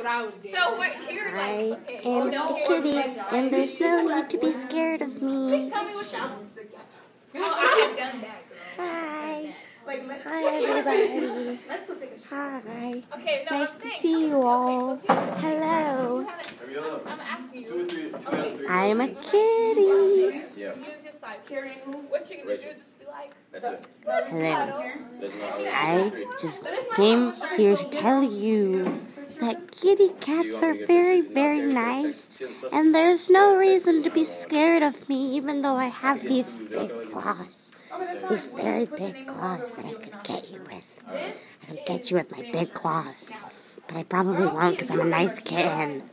what I would do. So wait, here, I am a kitty, and there's no need to be scared of me. Please tell me what y'all. Oh, I have done that, girl. Hi. Hi, everybody. Hi. Okay, no, Nice to see you all. Hello. I'm asking you. I'm a kitty. You just like, what you gonna do? Just be like, Hello. I just came here to tell you that kitty cats are very, very nice, and there's no reason to be scared of me, even though I have these big claws. These very big claws that I could get you with. I could get you with my big claws. But I probably won't because I'm a nice kitten.